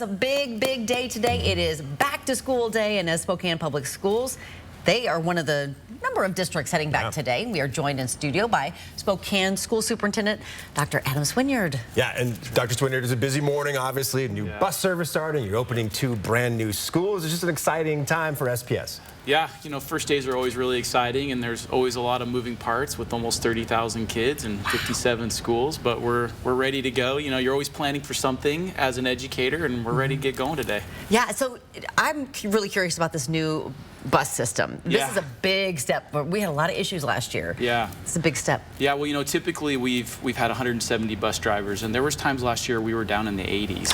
It's a big day today. It is back to school day, and as Spokane Public Schools, they are one of the number of districts heading back today. We are joined in studio by Spokane School Superintendent Dr. Adam Swinyard. Yeah, and Dr. Swinyard, is a busy morning, obviously. A new bus service starting. You're opening 2 brand new schools. It's just an exciting time for SPS. Yeah, you know, first days are always really exciting, and there's always a lot of moving parts with almost 30,000 kids and 57 schools, but we're ready to go. You know, you're always planning for something as an educator, and we're ready to get going today. Yeah, so I'm really curious about this new bus system. This is a big step. We had a lot of issues last year. Yeah. It's a big step. Yeah, well, you know, typically we've had 170 bus drivers, and there was times last year we were down in the 80s.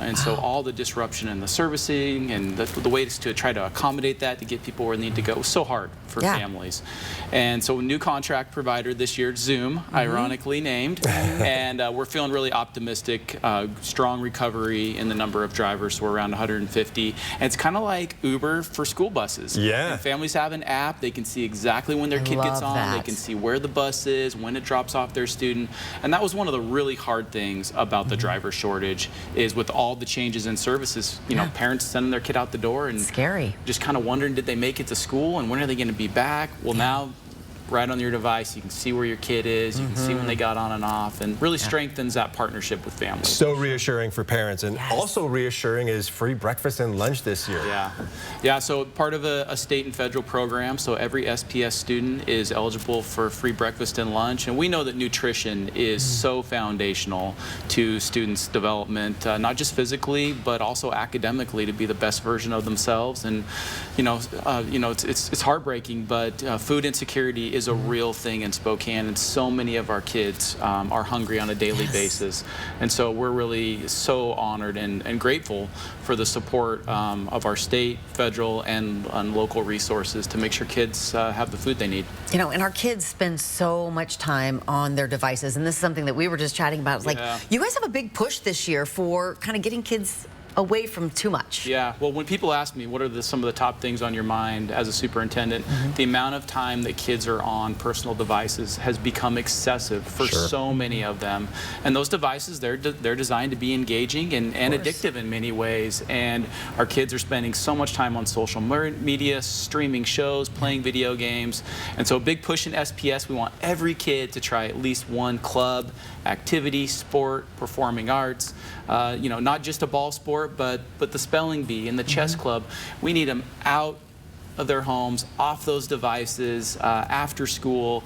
And so all the disruption in the servicing and the ways to try to accommodate that to get people where they need to go was so hard for families. And so a new contract provider this year, Zoom, ironically named, and we're feeling really optimistic, strong recovery in the number of drivers, so we're around 150. And it's kind of like Uber for school buses. Yeah. And families have an app. They can see exactly when their kid gets on. They can see where the bus is, when it drops off their student. And that was one of the really hard things about the driver shortage, is with all the changes in services, you know, parents sending their kid out the door and scary. Just kind of wondering, did they make it to school and when are they going to be back? Well, now right on your device, you can see where your kid is, you can see when they got on and off, and really strengthens that partnership with families. So reassuring for parents, and also reassuring is free breakfast and lunch this year. Yeah, so part of a state and federal program, so every SPS student is eligible for free breakfast and lunch, and we know that nutrition is so foundational to students' development, not just physically, but also academically, to be the best version of themselves. And it's heartbreaking, but food insecurity is a real thing in Spokane, and so many of our kids are hungry on a daily basis. And so we're really so honored and grateful for the support of our state, federal, and local resources to make sure kids have the food they need. You know, and our kids spend so much time on their devices, and this is something that we were just chatting about. It's like, you guys have a big push this year for kind of getting kids away from too much. Yeah, well, when people ask me what are some of the top things on your mind as a superintendent, the amount of time that kids are on personal devices has become excessive for so many of them. And those devices, they're designed to be engaging and addictive in many ways. And our kids are spending so much time on social media, streaming shows, playing video games. And so a big push in SPS, we want every kid to try at least one club, activity, sport, performing arts, you know, not just a ball sport, but the spelling bee and the chess club. We need them out of their homes, off those devices, after school,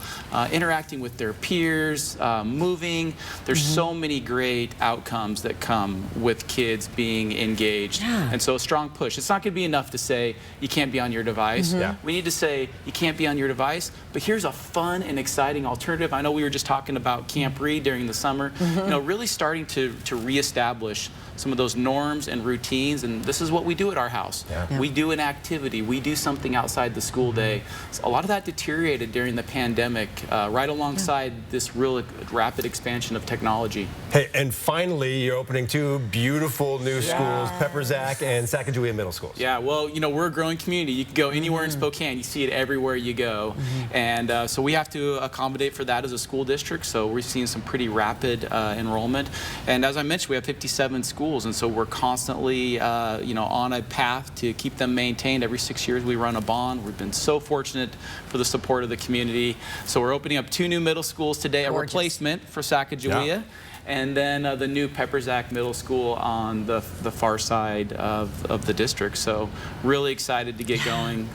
interacting with their peers, moving. There's so many great outcomes that come with kids being engaged. And so a strong push. It's not going to be enough to say you can't be on your device. We need to say you can't be on your device, but here's a fun and exciting alternative. I know we were just talking about Camp Reed during the summer. You know, really starting to reestablish some of those norms and routines, and this is what we do at our house. We do an activity, we do something outside the school day. So a lot of that deteriorated during the pandemic, right alongside this real rapid expansion of technology. Hey, and finally, you're opening 2 beautiful new schools, Pepperzack and Sacagawea Middle Schools. Yeah, well, you know, we're a growing community. You can go anywhere in Spokane, you see it everywhere you go. And so we have to accommodate for that as a school district, so we're seeing some pretty rapid enrollment. And as I mentioned, we have 57 schools, and so we're constantly you know, on a path to keep them maintained. Every 6 years we run a bond. We've been so fortunate for the support of the community. So we're opening up 2 new middle schools today, a replacement for Sacagawea, and then the new Pepperzack Middle School on the far side of the district. So really excited to get going.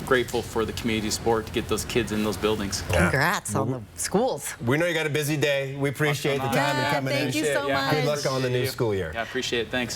Grateful for the community support to get those kids in those buildings. Congrats on the schools. We know you got a busy day. We appreciate the time and coming in. Thank you so much. Good luck on the new school year. Yeah, appreciate it. Thanks.